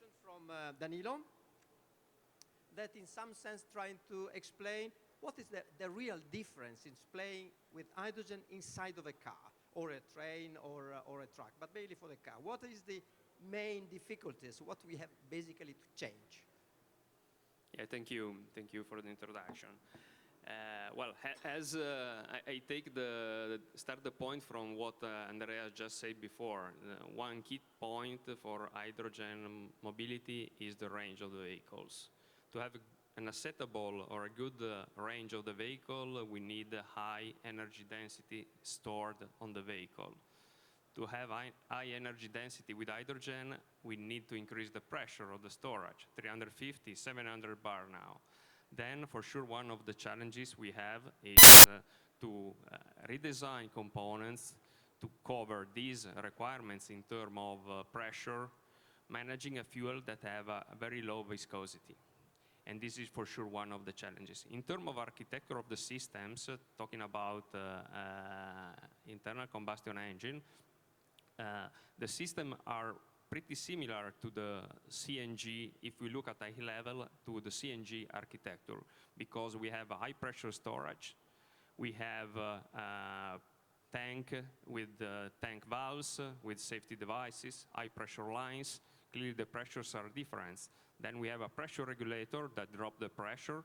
presentation from Danilo that in some sense trying to explain what is the real difference in playing with hydrogen inside of a car or a train or a truck, but mainly for the car. What is the main difficulties, what we have basically to change? Yeah, thank you. Thank you for the introduction. Well, as I take start the point from what Andrea just said before, one key point for hydrogen mobility is the range of the vehicles. To have an acceptable or a good range of the vehicle, we need high energy density stored on the vehicle. To have high energy density with hydrogen, we need to increase the pressure of the storage, 350, 700 bar now. Then, for sure, one of the challenges we have is to redesign components to cover these requirements in terms of pressure, managing a fuel that have a very low viscosity. And this is for sure one of the challenges. In terms of architecture of the systems, talking about internal combustion engine, the systems are pretty similar to the CNG, if we look at high level, to the CNG architecture, because we have a high pressure storage, we have a tank with tank valves, with safety devices, high pressure lines. Clearly the pressures are different. Then we have a pressure regulator that drops the pressure.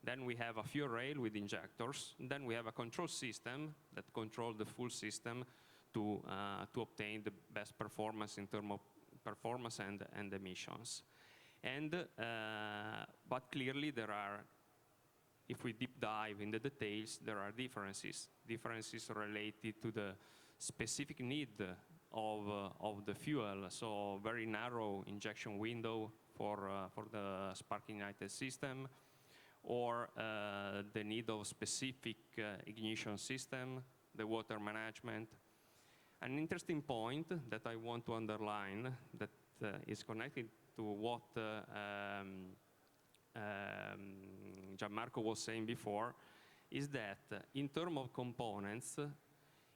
Then we have a fuel rail with injectors. Then we have a control system that controls the full system to obtain the best performance in terms of performance and emissions. But clearly there are, if we deep dive in the details, there are differences related to the specific need of the fuel. So very narrow injection window for the spark ignited system, or the need of specific ignition system, the water management. An interesting point that I want to underline that is connected to what Gianmarco was saying before is that in terms of components,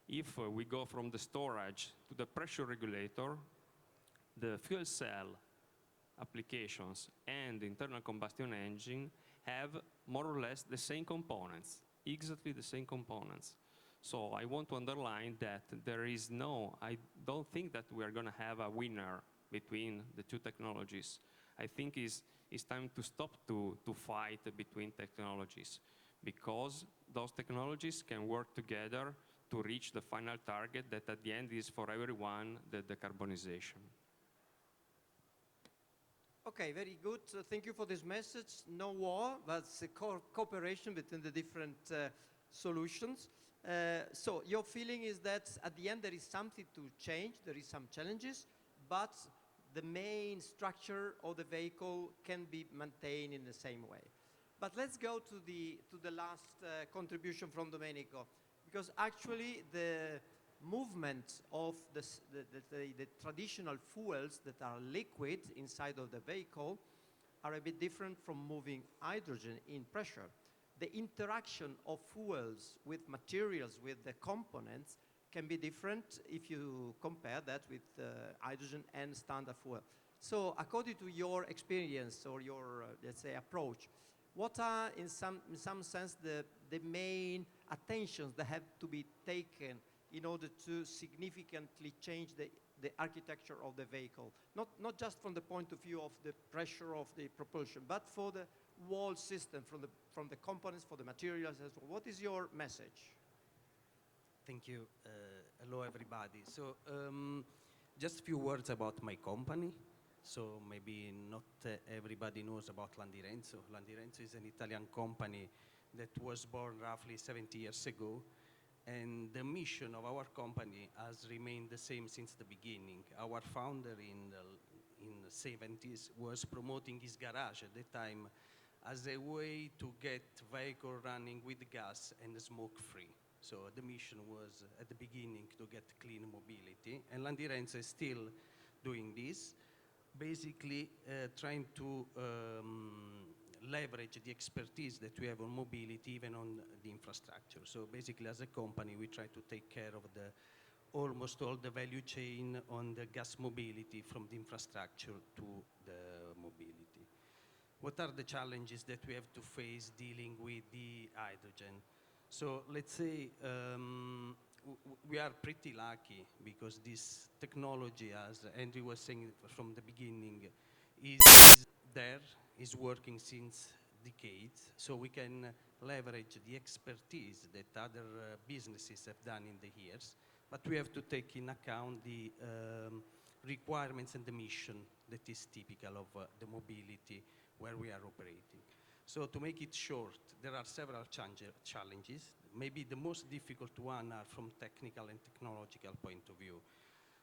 if we go from the storage to the pressure regulator, the fuel cell applications and the internal combustion engine have more or less the same components, exactly the same components. So I want to underline that I don't think that we are going to have a winner between the two technologies. I think it's time to stop to fight between technologies, because those technologies can work together to reach the final target that at the end is for everyone the decarbonization. Okay, very good. Thank you for this message. No war, but cooperation between the different solutions. So your feeling is that at the end there is something to change, there is some challenges, but the main structure of the vehicle can be maintained in the same way. But let's go to the last contribution from Domenico, because actually the movement of the traditional fuels that are liquid inside of the vehicle are a bit different from moving hydrogen in pressure. The interaction of fuels with materials, with the components, can be different if you compare that with hydrogen and standard fuel. So according to your experience or your, let's say, approach, what are, in some sense, the main attentions that have to be taken in order to significantly change the architecture of the vehicle? Not just from the point of view of the pressure of the propulsion, but for the whole system, from the components, for the materials as well. What is your message? Thank you. Hello, everybody. So just a few words about my company. So maybe not everybody knows about Landirenzo. Landirenzo is an Italian company that was born roughly 70 years ago. And the mission of our company has remained the same since the beginning. Our founder in the 70s was promoting his garage at the time as a way to get vehicle running with gas and smoke-free. So the mission was at the beginning to get clean mobility, and Landirenzo is still doing this, basically trying to leverage the expertise that we have on mobility, even on the infrastructure. So basically, as a company, we try to take care almost all the value chain on the gas mobility from the infrastructure to the mobility. What are the challenges that we have to face dealing with the hydrogen? So let's say we are pretty lucky because this technology, as Andrew was saying from the beginning, is there, is working since decades. So we can leverage the expertise that other businesses have done in the years, but we have to take in account the requirements and the mission that is typical of the mobility where we are operating. So to make it short, there are several challenges. Maybe the most difficult one are from technical and technological point of view.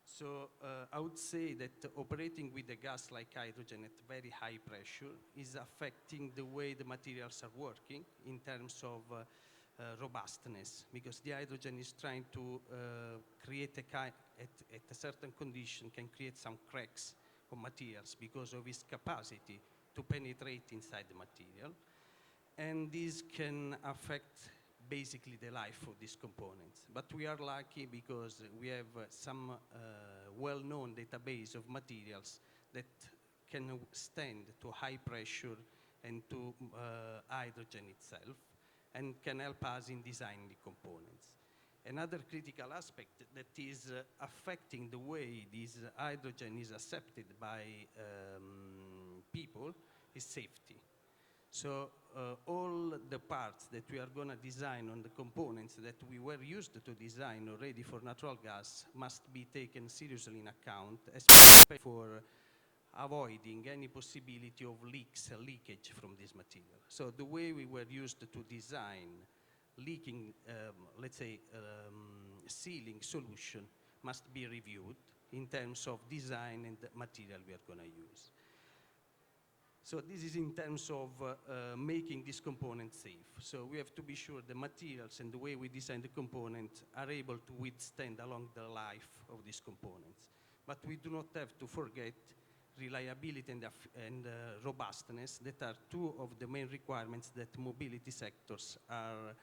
So I would say that operating with a gas like hydrogen at very high pressure is affecting the way the materials are working in terms of robustness, because the hydrogen is trying to create at a certain condition, can create some cracks of materials because of its capacity to penetrate inside the material. And this can affect basically the life of these components. But we are lucky because we have some well-known database of materials that can stand to high pressure and to hydrogen itself, and can help us in designing the components. Another critical aspect that is affecting the way this hydrogen is accepted by people is safety. So all the parts that we are going to design on the components that we were used to design already for natural gas must be taken seriously in account, especially for avoiding any possibility of leakage from this material. So the way we were used to design leaking, let's say, sealing solution must be reviewed in terms of design and the material we are going to use. So this is in terms of making this component safe. So we have to be sure the materials and the way we design the component are able to withstand along the life of these components. But we do not have to forget reliability and robustness, that are two of the main requirements that mobility sectors are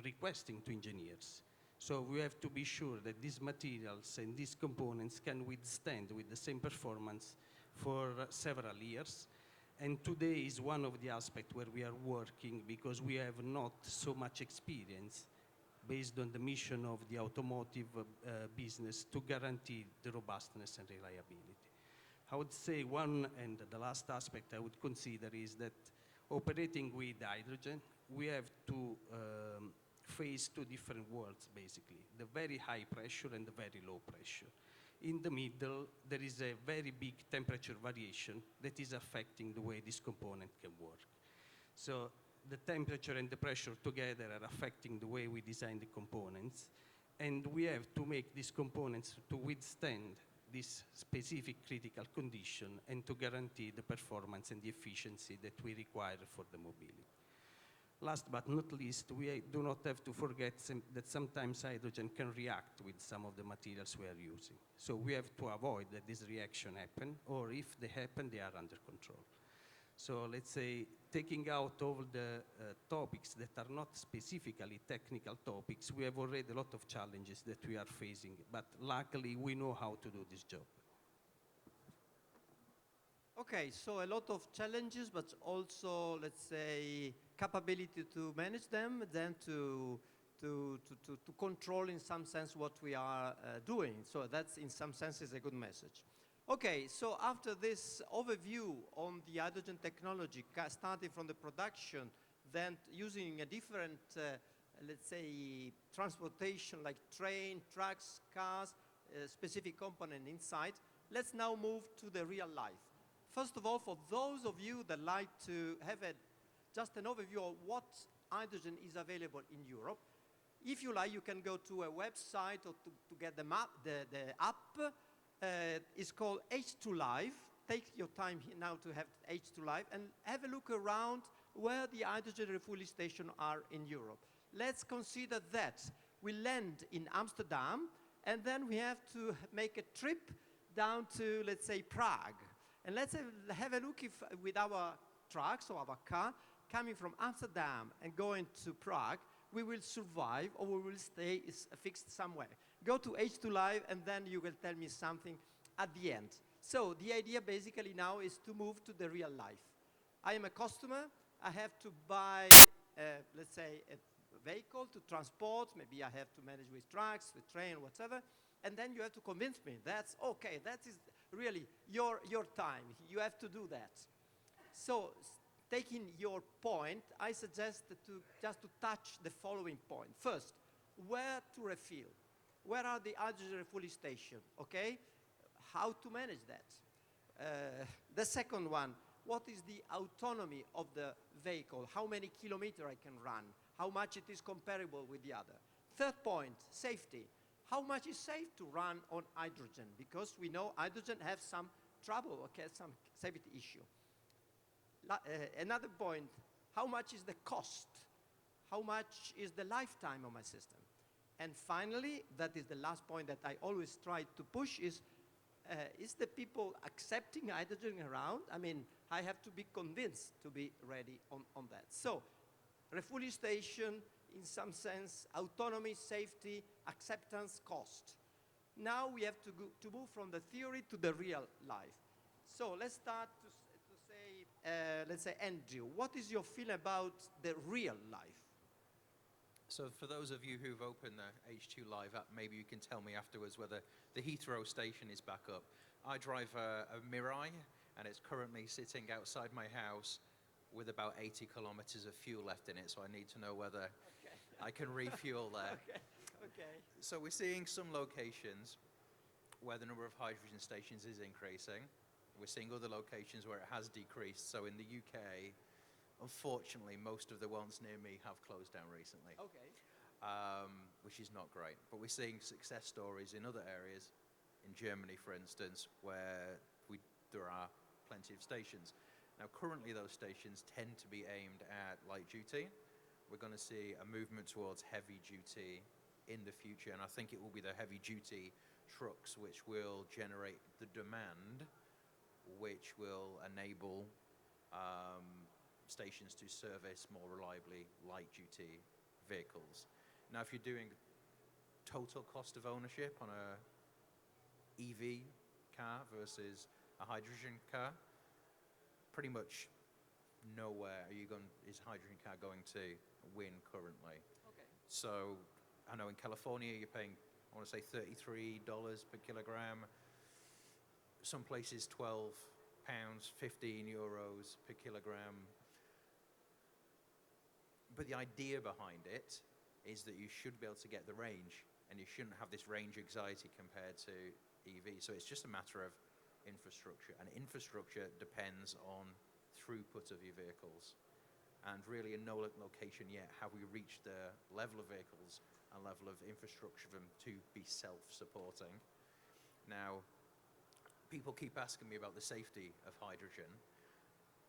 requesting to engineers. So we have to be sure that these materials and these components can withstand with the same performance for several years. And today is one of the aspects where we are working, because we have not so much experience based on the mission of the automotive business to guarantee the robustness and reliability. I would say one, and the last aspect I would consider, is that operating with hydrogen, we have to face two different worlds, basically, the very high pressure and the very low pressure. In the middle, there is a very big temperature variation that is affecting the way this component can work. So the temperature and the pressure together are affecting the way we design the components, and we have to make these components to withstand this specific critical condition and to guarantee the performance and the efficiency that we require for the mobility. Last but not least, we do not have to forget that sometimes hydrogen can react with some of the materials we are using. So we have to avoid that this reaction happen, or if they happen, they are under control. So let's say, taking out all the topics that are not specifically technical topics, we have already a lot of challenges that we are facing, but luckily we know how to do this job. Okay, so a lot of challenges, but also, let's say, capability to manage them, then to control in some sense what we are doing. So that's in some sense is a good message. Okay, so after this overview on the hydrogen technology, starting from the production, then using a different, let's say, transportation like train, trucks, cars, specific component inside, let's now move to the real life. First of all, for those of you that like to have just an overview of what hydrogen is available in Europe, if you like, you can go to a website or to get the app. It's called H2 Live. Take your time now to have H2 Live and have a look around where the hydrogen refueling stations are in Europe. Let's consider that we land in Amsterdam, and then we have to make a trip down to, let's say, Prague. And let's have a look if with our trucks or our car coming from Amsterdam and going to Prague, we will survive or we will stay fixed somewhere. go to H2 Live, and then you will tell me something at the end. So the idea basically now is to move to the real life. I am a customer. I have to buy, let's say, a vehicle to transport. Maybe I have to manage with trucks, with train, whatever. And then you have to convince me that's okay. That is really your time. You have to do that. So taking your point, I suggest just to touch the following point. First, where to refill? Where are the hydrogen refueling stations? Okay? How to manage that? The second one, what is the autonomy of the vehicle? How many kilometers I can run? How much it is comparable with the other? Third point, safety. How much is safe to run on hydrogen? Because we know hydrogen has some trouble, okay, some safety issue. Another point, how much is the cost? How much is the lifetime of my system? And finally, that is the last point that I always try to push is the people accepting hydrogen around? I mean, I have to be convinced to be ready on that. So, refueling station, in some sense, autonomy, safety, acceptance, cost. Now we have to move from the theory to the real life. So let's start to say, let's say, Andrew, what is your feeling about the real life? So for those of you who've opened the H2 Live app, maybe you can tell me afterwards whether the Heathrow station is back up. I drive a Mirai, and it's currently sitting outside my house with about 80 kilometers of fuel left in it, so I need to know whether I can refuel there. Okay. So we're seeing some locations where the number of hydrogen stations is increasing. We're seeing other locations where it has decreased. So in the UK, unfortunately, most of the ones near me have closed down recently. Okay. Which is not great. But we're seeing success stories in other areas, in Germany, for instance, where there are plenty of stations. Now, currently, those stations tend to be aimed at light duty. We're going to see a movement towards heavy duty in the future, and I think it will be the heavy duty trucks which will generate the demand, which will enable stations to service more reliably light duty vehicles. Now, if you're doing total cost of ownership on a EV car versus a hydrogen car, pretty much nowhere is hydrogen car going to win currently. Okay. So I know in California you're paying, I want to say $33 per kilogram. Some places 12 pounds, 15 euros per kilogram. But the idea behind it is that you should be able to get the range, and you shouldn't have this range anxiety compared to EV. So it's just a matter of infrastructure, and infrastructure depends on throughput of your vehicles. And really in no location yet have we reached the level of vehicles and level of infrastructure for them to be self-supporting. Now, people keep asking me about the safety of hydrogen,